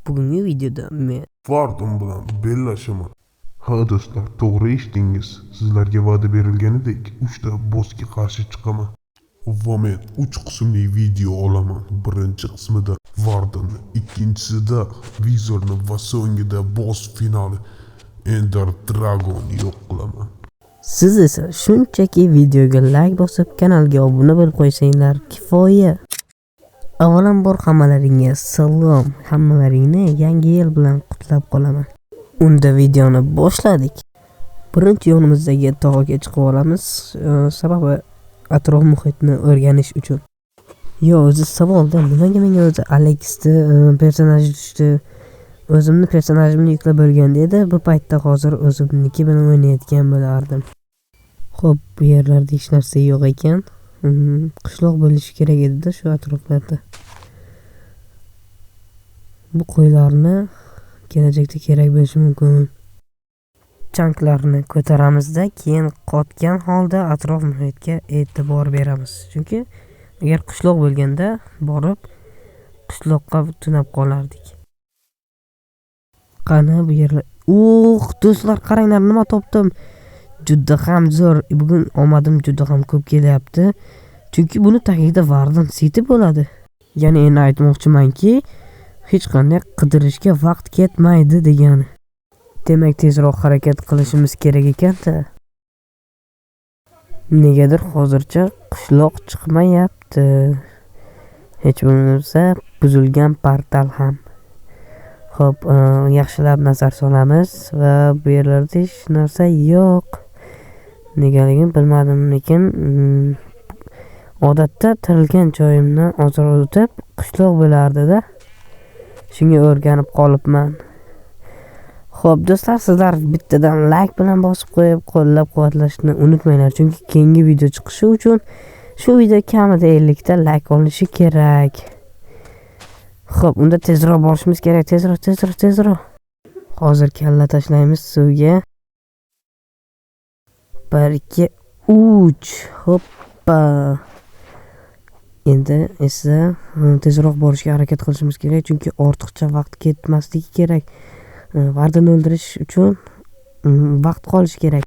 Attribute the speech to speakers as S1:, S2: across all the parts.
S1: Bugungi videoda men
S2: Vardim bilan bellashaman. Ha do'stlar, to'g'ri eshitdingiz. Sizlarga va'da berilganidek 3 ta bossga qarshi chiqaman. Va men 3 qismli video olaman. Birinchi qismida Vardani, ikkinchisida Vizorni va so'ngida boss finali Ender Dragon'ni yo'q qilaman.
S1: siz esa shunchaki videoga like bosib kanalga obuna bo'lib qo'ysanglar kifoya. Avvalambor hammalaringga salom, hammalaringni yangi yil bilan qutlab qolaman. Unda videoni boshladik. Birinchi yo'limizdagi tog'ga chiqib olamiz, sababi atrof muhitni o'rganish uchun. Yo, o'zi savolda nimaga menga o'zi Alexni personaji tushdi? O'zimni personajimni yuklab bo'lganda edi, bu paytda hozir o'zimniki bilan o'ynayotgan bo'lardim. Xo'p, bu yerlarda hech narsa yo'q ekan. Qishloq bo'lishi kerak edi-da shu atroflarda. Bu qo'ylarni kelajakda kerak bo'lishi mumkin. Chanklarni ko'taramizda, keyin qotgan holda atrof muhitga e'tibor beramiz. Chunki agar qishloq bo'lganda borib qishloqqa tunab qolardik. Qani bu yerlar? Do'stlar, qaranglar, nima topdim. Juda ham zo'r. Bugun omadim juda ham ko'p kelyapti. Chunki buni tagida Vardan seti bo'ladi. Ya'ni endi aytmoqchimanki, hech qanday qidirishga vaqt ketmaydi degani. Demak, tezroq harakat qilishimiz kerak ekan-da. Negadir hozircha qishloq chiqmayapti. Hech bo'lmasa buzilgan portal ham. Xo'p, yaxshilab nazar solamiz va bu yerlarda hech narsa yo'q. Negaligini bilmadim, lekin odatda tirilgan joyimni ozor o'tib qishloq bo'lardi-da. Shunga o'rganib qolibman. Xo'p, do'stlar, sizlar bittadan like bilan bosib qo'yib, qo'llab-quvvatlashni unutmanglar, chunki keyingi video chiqishi uchun shu video kamida 50 ta like olinishi kerak. Xo'p, unda tezroq borishimiz kerak, tezroq. Hozir kalla tashlaymiz suvga. 1 2 3. Hoppa. Endi esa tezroq borishga harakat qilishimiz kerak, chunki ortiqcha vaqt ketmasligi kerak. Vardani o'ldirish uchun vaqt qolish kerak.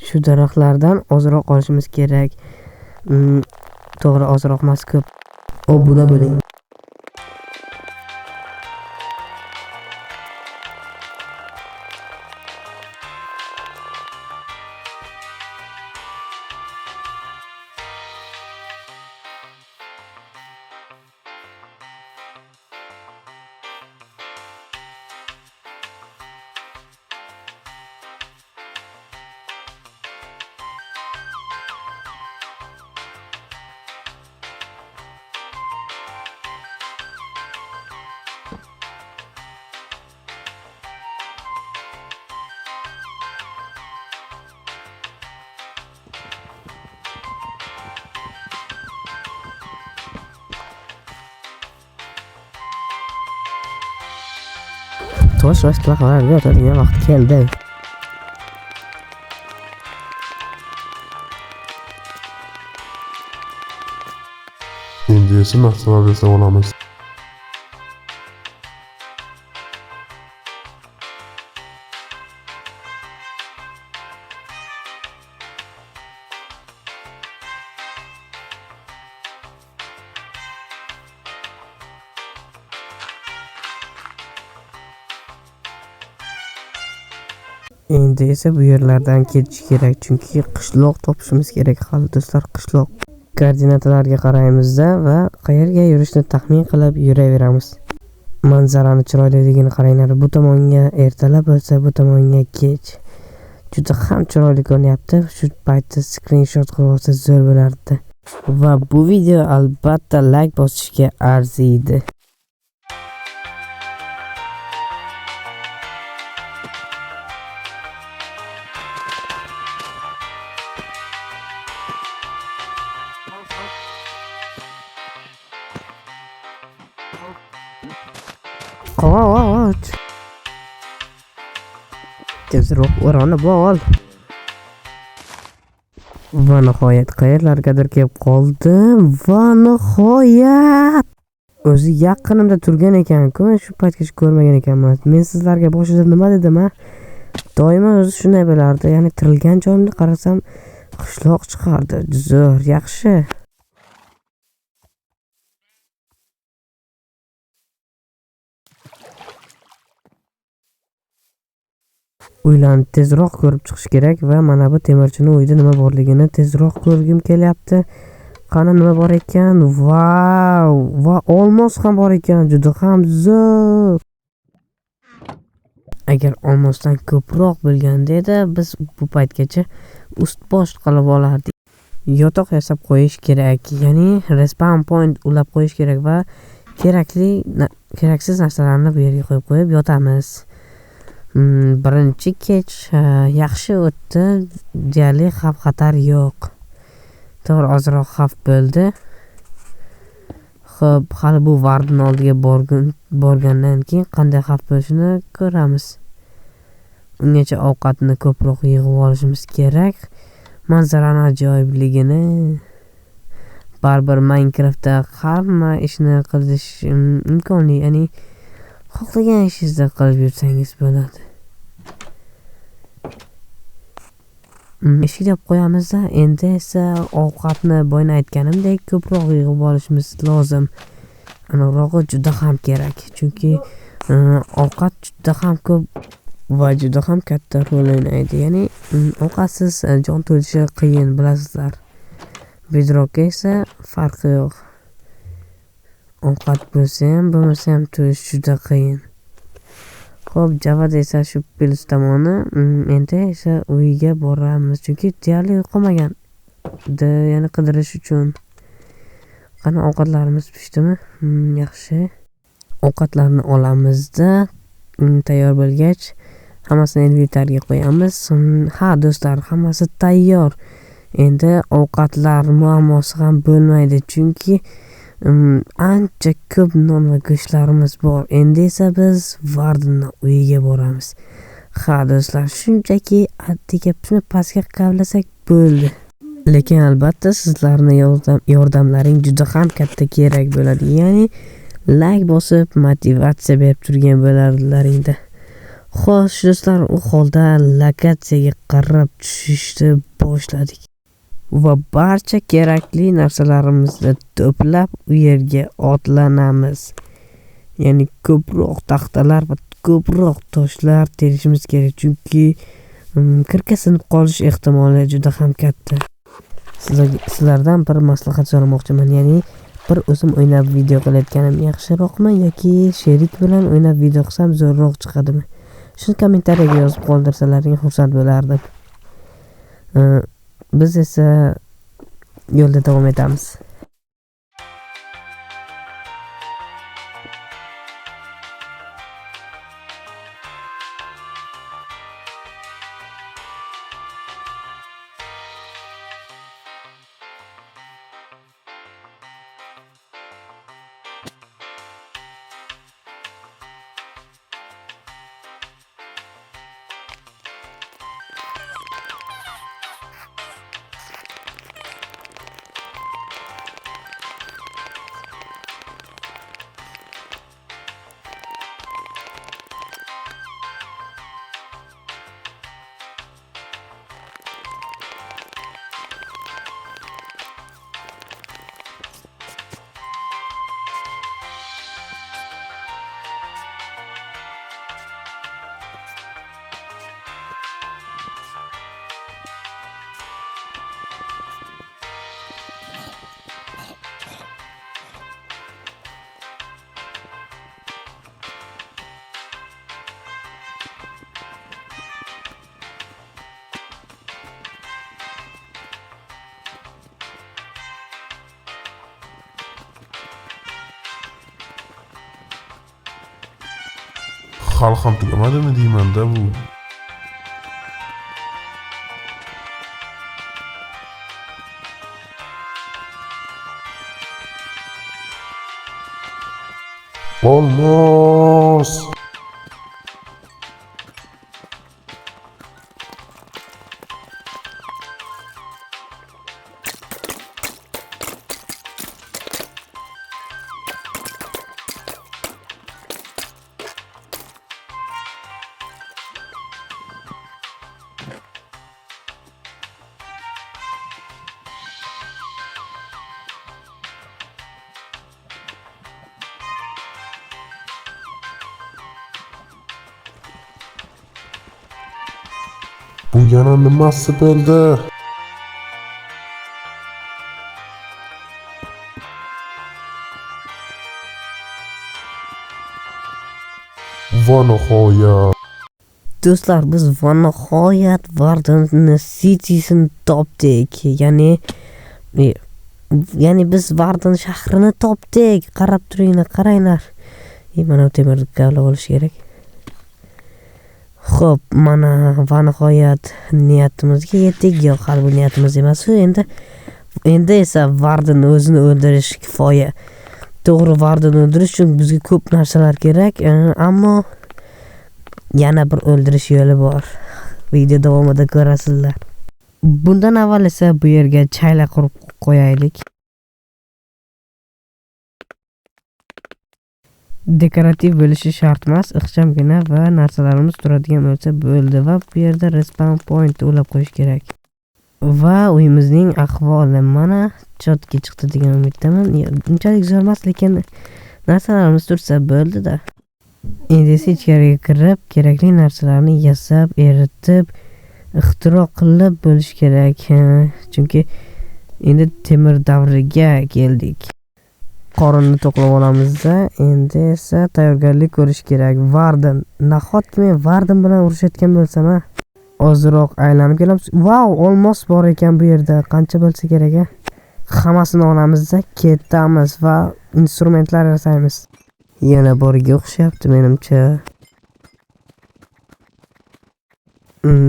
S1: Shu daraxtlardan ozroq olishimiz kerak. To'g'ri, ozroq emas, ko'p. Obuna bo'ling. Tosh qilaqalarga o'tadigan vaqt keldi.
S2: Endi esa narsalar yasab olamiz.
S1: Endi esa bu yerlardan ketish kerak, chunki qishloq topishimiz kerak. Hali do'stlar, qishloq koordinatalarga qaraymiz-da va qayerga yurishni taxmin qilib yuraveramiz. Manzarani chiroyliligini qaranglar. Bu tomonga ertalab bo'lsa, bu tomonga kech. Juda ham chiroyli ko'rinyapti. Shu paytda screenshot qilib olsa zo'r bo'lardi. Va bu video albatta like bosishga arziydi. Qo'ch. Tezroq o'roni bol. Va nihoyat qayerlargadir kelib qoldim. Va nihoyat o'zi yaqinimda turgan ekan-ku, shu paytgacha ko'rmagan ekanman. Men sizlarga boshida nima dedim, a? Doimo o'zi shunday bo'lardi. Ya'ni tirilgan joyimni qarasam, qishloq chiqardi. Zo'r, yaxshi. Uylarni tezroq ko'rib chiqish kerak va mana bu temirchini uyda nima borligini tezroq ko'rgim kelyapti. Qani nima bor ekan? Vau! Va olmos ham bor ekan. Juda ham zo'r. Agar olmosdan ko'proq bo'lganda edi, biz bu paytgacha ust-bosh qilib olardik. Yotoq yasab qo'yish kerak. Ya'ni respawn point ulab qo'yish kerak va keraksiz narsalarni bu yerga qo'yib yotamiz. Birinchi kech yaxshi o'tdi. Deyarli xavf-xatar yo'q. To'g'ri, ozroq xavf bo'ldi. Xo'p, hali bu vardning oldiga borgandan keyin qanday xavf bo'lishini ko'ramiz. Ungacha ovqatni ko'proq yig'ib olishimiz kerak. Manzarani ajoyibligini. Baribir Minecraftda hamma ishni qilish imkonli, ya'ni xohlagan ishingizni qilib yursangiz bo'ladi. Eshik deb qo'yamiz-da, endi esa ovqatni boyna aytganimdek ko'proq yig'ib olishimiz lozim. Aniqrog'i juda ham kerak, chunki ovqat juda ham ko'p va juda ham katta rol o'ynaydi. Ya'ni ovqatsiz jon to'lishi qiyin, bilasizlar. Bedrockga esa farqi yo'q. Ovqat bo'lsa ham, bo'lmasa ham to'lish juda qiyin. Xo'p, Javad esa shu plus tomoni, endi esa uyiga boramiz, chunki deyarli qolmagan. Ya'ni qidirish uchun. Qani ovqatlarimiz pishdimi? Yaxshi. Ovqatlarni olamizda, tayyor bo'lgach, hammasini inventarga qo'yamiz. Ha, do'stlar, hammasi tayyor. Endi ovqatlar muammosi ham bo'lmaydi, chunki ancha ko'p non va go'shtlarimiz bor. Endi esa biz Vardinning uyiga boramiz. Ha, do'stlar, shunchaki attigapni pastga qavlasak bo'ldi. Lekin albatta sizlarning yordamlaring juda ham katta kerak bo'ladi. Ya'ni like bosib motivatsiya berib turgan bo'ladilaringda. Xo'sh, do'stlar, u holda lokatsiyaga qarab tushishni boshladik. Va barcha kerakli narsalarimizni to'plab u yerga otlanamiz. Ya'ni ko'proq taxtalar va ko'proq toshlar terishimiz kerak, chunki kirka sinib qolish ehtimoli juda ham katta. Sizlardan bir maslahat so'ramoqchiman. Ya'ni bir o'zim o'ynab video qilayotganim yaxshiroqmi yoki sherik bilan o'ynab video qilsam zo'rroq chiqadimi? Shuni kommentariyaga yozib qoldirsalaring xursand bo'lardim. Biz esa yo'lda davom etamiz.
S2: Hali ham tugamadimi deyman-da bu. Olmos! Bu yana nimasi bo'ldi? Va nihoyat.
S1: Do'stlar, biz va nihoyat Varden City'sini topdik. Ya'ni biz Varden shahrini topdik. Qarab turinglar, qaranglar. Mana temir kavla olish kerak. Xo'p, mana va nihoyat niyatimizga yetdik. Yo'q, hali bu niyatimiz emas. Endi esa Varden o'zini o'ldirish kifoya. To'g'ri, Varden o'ldirish uchun bizga ko'p narsalar kerak, ammo yana bir o'ldirish yo'li bor. Video davomida ko'rasizlar. Bundan avval esa bu yerga chayla qurib qo'yaylik. Dekorativ bo'lishi shart emas, ixchamgina va narsalarimiz turadigan bo'lsa bo'ldi va bu yerda respawn point ulab qo'yish kerak. Va uyimizning ahvoli mana chotga chiqdi degan umiddaman. Unchalik zo'r emas, lekin narsalarimiz tursa bo'ldi-da. Endi esa ichkariga kirib, kerakli narsalarni yasab, eritib, ixtiro qilib bo'lish kerak. Chunki endi temir davriga keldik. Qorinni to'qlab olamiz-da, endi esa tayyorgarlik ko'rish kerak. Varden, nahotki men Varden bilan urushayotgan bo'lsam, ozroq aylanib kelamiz. Vau, olmos bor ekan bu yerda. Qancha bo'lsa kerak-a? Hammasini olamiz-da, ketamiz va instrumentlar yasaymiz. Yana boriga o'xshayapti menimcha.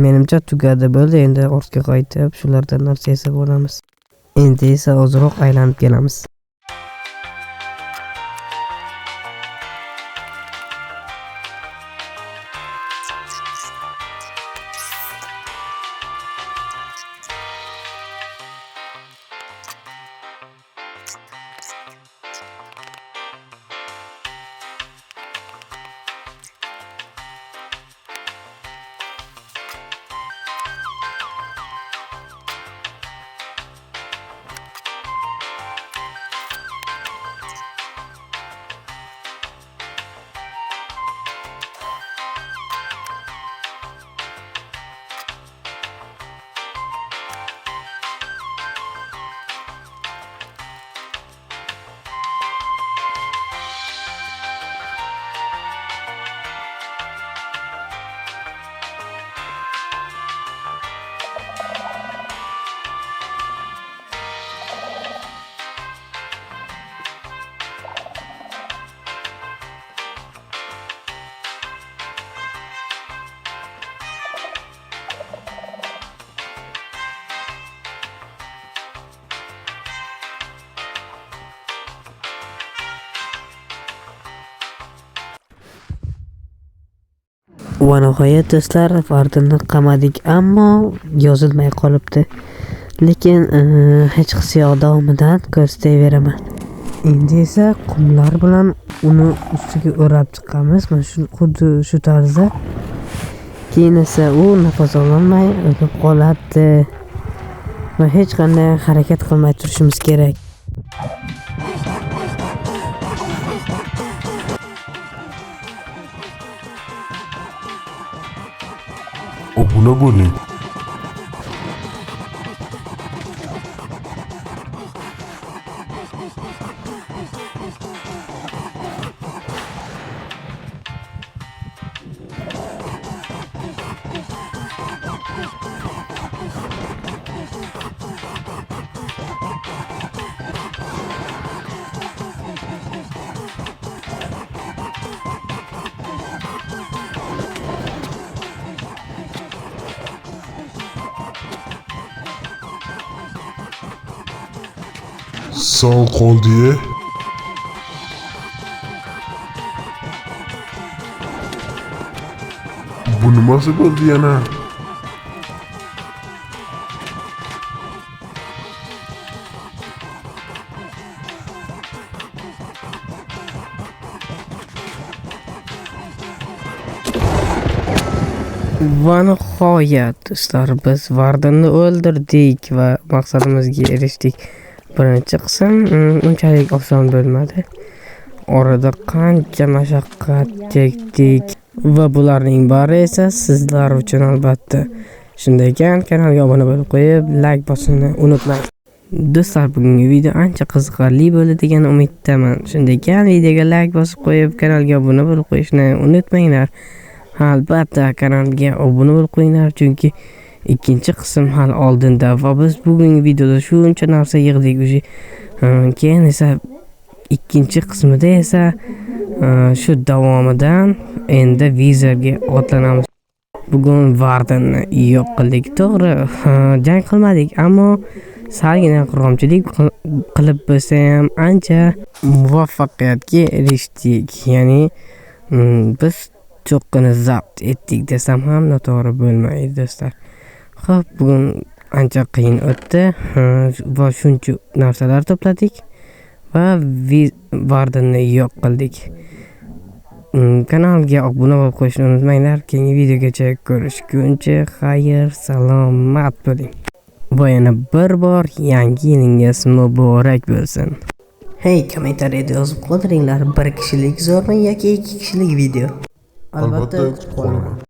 S1: Menimcha tugadi bo'ldi. Endi ortga qaytib, shulardan narsa yasab olamiz. Endi esa ozroq aylanib kelamiz. Va nihoyat do'stlar, Vardenni qamadik, ammo yozilmay qolibdi. Lekin hech hissiyot davomidan ko'rsataveraman. Endi esa qumlar bilan uni ustiga o'rab chiqamiz. Mana shu xuddi shu tarzda. Keyin esa u nafas ololmay o'lib qoladi. Va hech qanday harakat qilmay turishimiz kerak.
S2: Obuna bo'ling. Sağ qol diye. Bu nimasi bo'ldi yana?
S1: Va nihoyat do'stlar, biz Vardenni o'ldirdik va maqsadimizga erishdik. Birinchi qism unchalik oson bo'lmadi. Orada qancha mashaqqat chekdik va bularning bari esa sizlar uchun albatta. Shunday ekan, kanalga obuna bo'lib qo'yib, like bosishni unutmang. Do'stlar, bugungi video ancha qiziqarli bo'ldi degan umiddaman. Shunday ekan, videoga like bosib qo'yib, kanalga obuna bo'lib qo'yishni unutmanglar. Albatta, kanalga obuna bo'lib qo'yinglar, chunki ikkinchi qism hali oldinda va biz bugungi videoda shuncha narsa yig'dik. Keyin esa ikkinchi qismida esa shu davomidan endi vizorga otlanamiz. Bugun Vardenni yo'q qildik. To'g'ri, jang qilmadik, ammo salgina qurolchilik qilib bo'lsa ham ancha muvaffaqiyatga erishdik. Ya'ni biz cho'qqini zabt etdik desam ham noto'g'ri bo'lmaydi do'stlar. Xo'p, bugun ancha qiyin o'tdi va shuncha narsalar to'pladik va Vardenni yo'q qildik. Kanalga obuna bo'lib qo'yishni unutmanglar. Keyingi videogacha ko'rishguncha xayr, salomat bo'ling. Va yana bir bor yangi yilingiz muborak bo'lsin. Hey, kommentariyada yozib qoldiringlar, bir kishilik zo'rmi yoki ikki kishilik video?
S2: Albatta qolaman.